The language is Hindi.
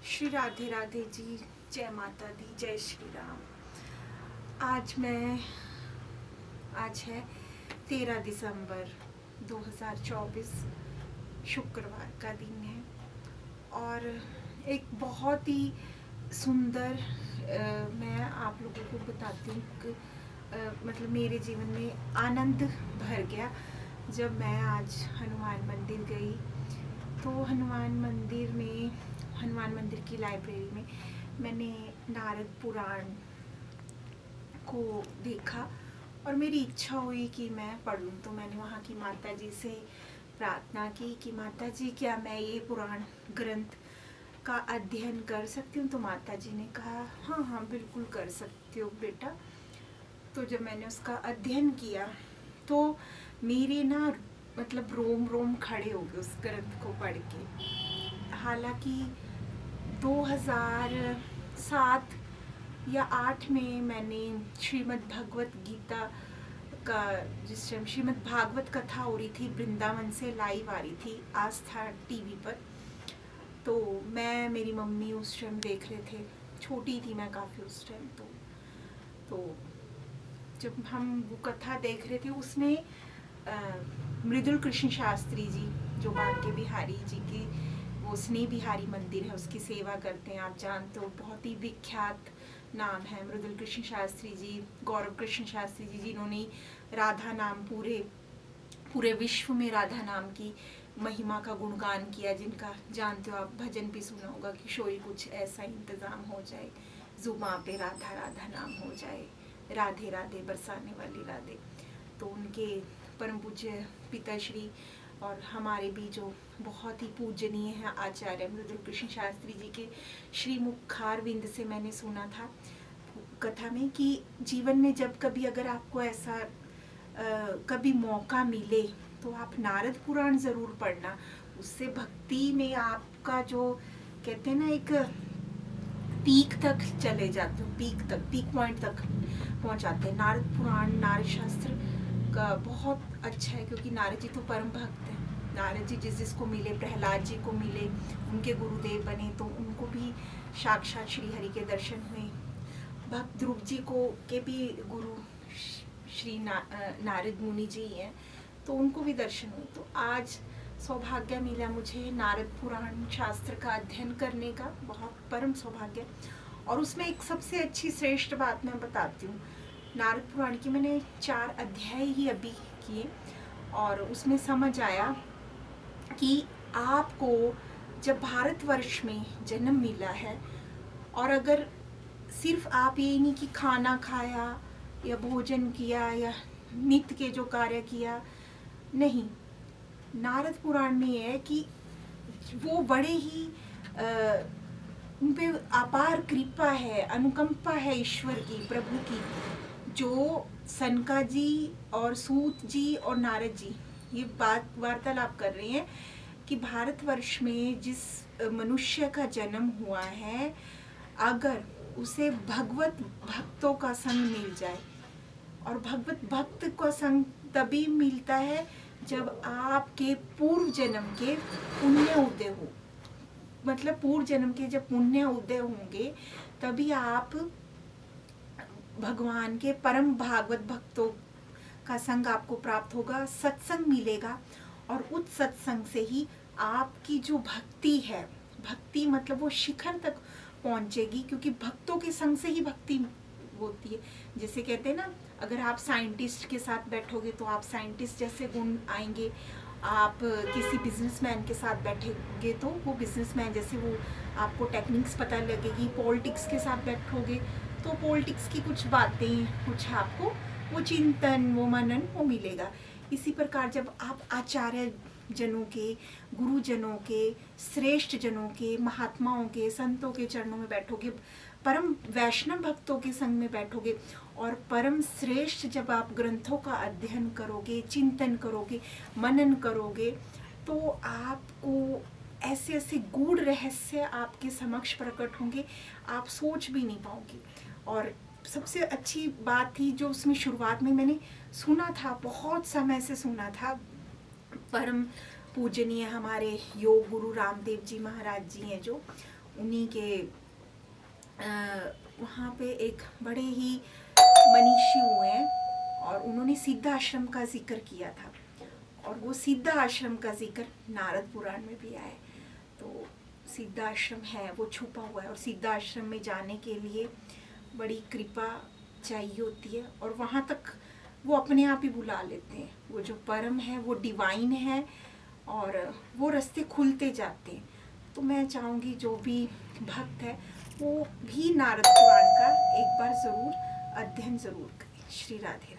श्री राधे राधे जी। जय माता दी, जय श्री राम। आज है 13 दिसंबर 2024, शुक्रवार का दिन है और एक बहुत ही सुंदर मैं आप लोगों को बताती हूँ कि मतलब मेरे जीवन में आनंद भर गया जब मैं आज हनुमान मंदिर गई। तो हनुमान मंदिर की लाइब्रेरी में मैंने नारद पुराण को देखा और मेरी इच्छा हुई कि मैं पढ़ूं। तो मैंने वहाँ की माता जी से प्रार्थना की कि माता जी, क्या मैं ये पुराण ग्रंथ का अध्ययन कर सकती हूँ? तो माता जी ने कहा हाँ हाँ बिल्कुल कर सकती हो बेटा। तो जब मैंने उसका अध्ययन किया तो मेरे ना मतलब रोम रोम खड़े हो गए उस ग्रंथ को पढ़ के। हालांकि 2007 या 8 में मैंने श्रीमद् भगवत गीता का, जिस टाइम श्रीमद् भागवत कथा हो रही थी वृंदावन से लाइव आ रही थी आस्था टीवी पर, तो मैं मेरी मम्मी उस टाइम देख रहे थे। छोटी थी मैं काफ़ी उस टाइम। तो जब हम वो कथा देख रहे थे उसमें मृदुल कृष्ण शास्त्री जी, जो बांके बिहारी जी की वो स्नेह बिहारी मंदिर है उसकी सेवा करते हैं, आप जानते हो, बहुत ही विख्यात नाम है मृदुल कृष्ण शास्त्री जी। गौरव कृष्ण शास्त्री जी, जिन्होंने राधा नाम पूरे विश्व में राधा नाम की महिमा का गुणगान किया, जिनका जानते हो आप, भजन भी सुना होगा, किशोरी कुछ ऐसा इंतजाम हो जाए, जुबां पे राधा राधा नाम हो जाए, राधे राधे बरसाने वाली राधे। तो उनके परम पूज्य पिताश्री और हमारे भी जो बहुत ही पूजनीय है आचार्य मृदुल कृष्ण शास्त्री जी के श्रीमुखारविंद से मैंने सुना था कथा में कि जीवन में जब कभी अगर आपको ऐसा कभी मौका मिले तो आप नारद पुराण ज़रूर पढ़ना। उससे भक्ति में आपका जो कहते हैं ना एक पीक तक चले जाते हो, पीक पॉइंट तक पहुंच जाते हैं। नारद पुराण, नारद शास्त्र का बहुत अच्छा है क्योंकि नारद जी तो परम भक्त हैं। नारद जी जिसको मिले, प्रहलाद जी को मिले, उनके गुरुदेव बने, तो उनको भी साक्षात श्री हरि के दर्शन हुए। भक्त ध्रुव जी को के भी गुरु श्री नारद मुनि जी हैं, तो उनको भी दर्शन हुए। तो आज सौभाग्य मिला मुझे नारद पुराण शास्त्र का अध्ययन करने का, बहुत परम सौभाग्य। और उसमें एक सबसे अच्छी श्रेष्ठ बात मैं बताती हूँ। नारद पुराण की मैंने 4 अध्याय ही अभी किए और उसमें समझ आया कि आपको जब भारतवर्ष में जन्म मिला है और अगर सिर्फ आप ये नहीं कि खाना खाया या भोजन किया या नित्य के जो कार्य किया, नहीं, नारद पुराण में है कि वो बड़े ही उन पे अपार कृपा है, अनुकंपा है ईश्वर की, प्रभु की, जो सनका जी और सूत जी और नारद जी ये बात वार्तालाप कर रहे हैं कि भारतवर्ष में जिस मनुष्य का जन्म हुआ है, अगर उसे भगवत भक्तों का संग मिल जाए, और भगवत भक्त का संग तभी मिलता है जब आपके पूर्व जन्म के पुण्य उदय हो। मतलब पूर्व जन्म के जब पुण्य उदय होंगे तभी आप भगवान के परम भागवत भक्तों का संग आपको प्राप्त होगा, सत्संग मिलेगा, और उस सत्संग से ही आपकी जो भक्ति है, भक्ति मतलब वो शिखर तक पहुंचेगी, क्योंकि भक्तों के संग से ही भक्ति होती है। जैसे कहते हैं ना, अगर आप साइंटिस्ट के साथ बैठोगे तो आप साइंटिस्ट जैसे गुण आएंगे, आप किसी बिजनेसमैन के साथ बैठेंगे तो वो बिजनेसमैन जैसे वो आपको टेक्निक्स पता लगेगी। पॉलिटिक्स के साथ बैठोगे तो पॉलिटिक्स की कुछ बातें, कुछ आपको वो चिंतन, वो मनन वो मिलेगा। इसी प्रकार जब आप आचार्य जनों के, गुरुजनों के, श्रेष्ठ जनों के, महात्माओं के, संतों के चरणों में बैठोगे, परम वैष्णव भक्तों के संग में बैठोगे और परम श्रेष्ठ जब आप ग्रंथों का अध्ययन करोगे, चिंतन करोगे, मनन करोगे, तो आपको ऐसे ऐसे गूढ़ रहस्य आपके समक्ष प्रकट होंगे, आप सोच भी नहीं पाओगे। और सबसे अच्छी बात थी जो उसमें शुरुआत में मैंने सुना था, बहुत समय से सुना था, परम पूजनीय हमारे योग गुरु रामदेव जी महाराज जी हैं जो, उन्हीं के वहाँ पे एक बड़े ही मनीषी हुए हैं और उन्होंने सिद्ध आश्रम का जिक्र किया था, और वो सिद्ध आश्रम का जिक्र नारद पुराण में भी आया है। तो सिद्ध आश्रम है वो छुपा हुआ है, और सिद्ध आश्रम में जाने के लिए बड़ी कृपा चाहिए होती है, और वहाँ तक वो अपने आप ही बुला लेते हैं। वो जो परम है वो डिवाइन है, और वो रास्ते खुलते जाते हैं। तो मैं चाहूँगी जो भी भक्त है वो भी नारद पुराण का एक बार ज़रूर अध्ययन ज़रूर करें। श्री राधे।